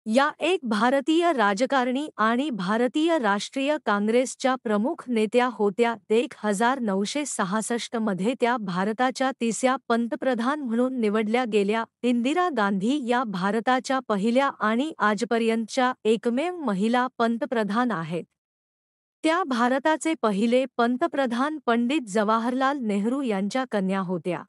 या एक भारतीय राजकारणी आणि भारतीय राष्ट्रीय काँग्रेसच्या प्रमुख नेत्या होत्या. 1966 मध्ये त्या भारताच्या तिसऱ्या पंतप्रधान म्हणून निवडल्या गेल्या. इंदिरा गांधी या भारताच्या पहिल्या आणि आजपर्यंतच्या एकमेव महिला पंतप्रधान आहेत. त्या भारताचे पहिले पंतप्रधान पंडित जवाहरलाल नेहरू यांच्या कन्या होत्या.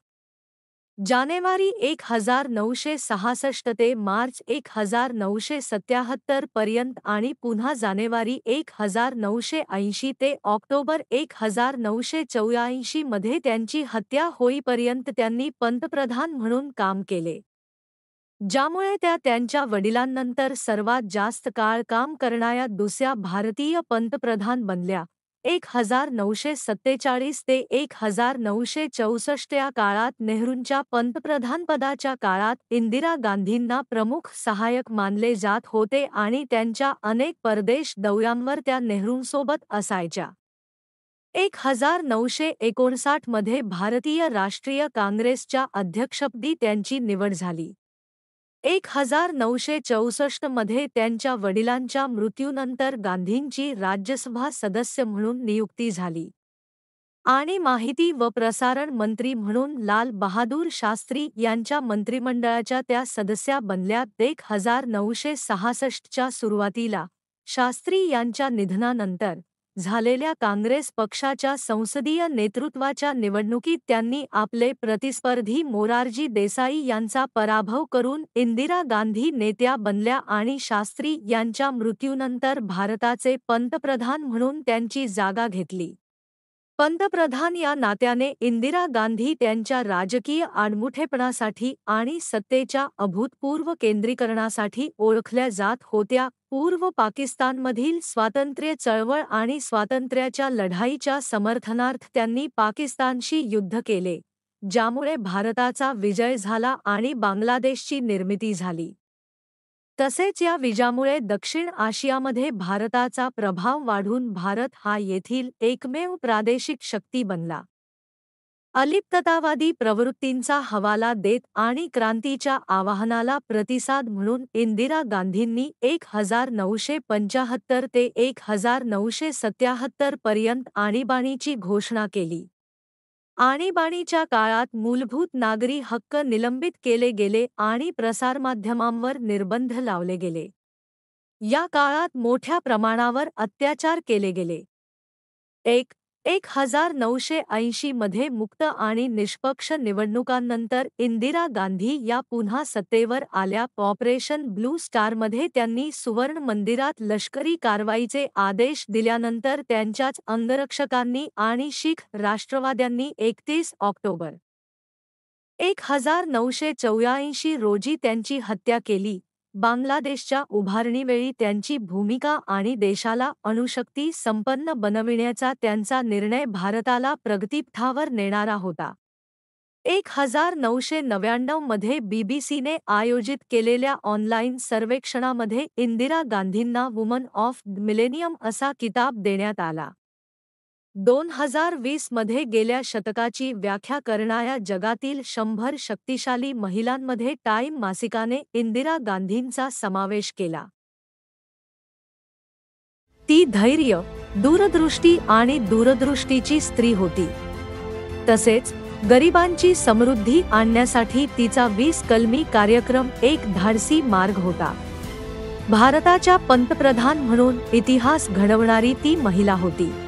जानेवारी 1966 ते मार्च 1977 पर्यंत आणि पुन्हा जानेवारी 1980 ते ऑक्टोबर 1984 मध्ये त्यांची हत्या होईपर्यंत त्यांनी पंतप्रधान म्हणून काम केले, ज्यामुळे त्या त्यांच्या वडिलांनंतर सर्वात जास्त काळ काम करणाऱ्या दुसऱ्या भारतीय पंतप्रधान बनल्या. 1947 ते 1964 या काळात नेहरूंच्या पंतप्रधानपदाच्या काळात इंदिरा गांधींना प्रमुख सहाय्यक मानले जात होते आणि त्यांच्या अनेक परदेश दौऱ्यांवर त्या नेहरूंसोबत असायच्या. 1959 मध्ये भारतीय राष्ट्रीय काँग्रेसच्या अध्यक्षपदी त्यांची निवड झाली. 1964 मध्ये त्यांच्या वडिलांच्या मृत्यूनंतर गांधींची राज्यसभा सदस्य म्हणून नियुक्ती झाली आणि माहिती व प्रसारण मंत्री म्हणून लाल बहादूर शास्त्री यांच्या मंत्रिमंडळाच्या त्या सदस्या बनल्या. 1966 च्या सुरुवातीला शास्त्री यांच्या निधनानंतर झालेल्या काँग्रेस पक्षाच्या संसदीय नेतृत्वाच्या निवडणुकीत त्यांनी आपले प्रतिस्पर्धी मोरारजी देसाई यांचा पराभव करून इंदिरा गांधी नेत्या बनल्या आणि शास्त्री यांच्या मृत्यूनंतर भारताचे पंतप्रधान म्हणून त्यांची जागा घेतली. पंतप्रधान या नात्याने इंदिरा गांधी त्यांच्या राजकीय आडमुठेपणासाठी आणि सत्तेच्या अभूतपूर्व केंद्रीकरणासाठी ओळखल्या जात होत्या. पूर्व पाकिस्तानमधील स्वातंत्र्य चळवळ आणि स्वातंत्र्याच्या लढाईच्या समर्थनार्थ त्यांनी पाकिस्तानशी युद्ध केले, ज्यामुळे भारताचा विजय झाला आणि बांगलादेशची निर्मिती झाली. तसेच या विजयामुळे दक्षिण आशियामध्ये भारताचा प्रभाव वाढून भारत हा येथील एकमेव प्रादेशिक शक्ती बनला. अलिप्ततावादी प्रवृत्तींचा हवाला देत आणि क्रांतीच्या आवाहनाला प्रतिसाद म्हणून इंदिरा गांधींनी 1975 ते 1977 पर्यंत आणीबाणीची घोषणा केली. आणीबाणीच्या काळात मूलभूत नागरी हक्क निलंबित केले गेले आणि प्रसारमाध्यमांवर निर्बंध लावले गेले. या काळात मोठ्या प्रमाणावर अत्याचार केले गेले. 1980 मध्ये मुक्त आणि निष्पक्ष निवडणुकांनंतर इंदिरा गांधी या पुन्हा सत्तेवर आल्या. ऑपरेशन ब्लू स्टारमध्ये त्यांनी सुवर्ण मंदिरात लष्करी कारवाईचे आदेश दिल्यानंतर त्यांच्याच अंगरक्षकांनी आणि शीख राष्ट्रवाद्यांनी 31 ऑक्टोबर 1984 रोजी त्यांची हत्या केली. बांगलादेशच्या उभारणीवेळी त्यांची भूमिका आणि देशाला अणुशक्ती संपन्न बनविण्याचा त्यांचा निर्णय भारताला प्रगतीपथावर नेणारा होता. 1999 मध्ये बीबीसीने आयोजित केलेल्या ऑनलाईन सर्वेक्षणामध्ये इंदिरा गांधींना वुमन ऑफ द मिलेनियम असा किताब देण्यात आला. 2020 मध्ये गेल्या शतकाची व्याख्या करणाऱ्या जगातील 100 शक्तिशाली महिलांमध्ये टाइम मासिकाने इंदिरा गांधींचा समावेश केला. ती धैर्य, दूरदृष्टी आणि दूरदृष्टीची स्त्री होती. तसेच गरिबांची समृद्धी आणण्यासाठी तिचा 20 कलमी कार्यक्रम एक धाडसी मार्ग होता. भारताच्या पंतप्रधान म्हणून इतिहास घडवणारी ती महिला होती.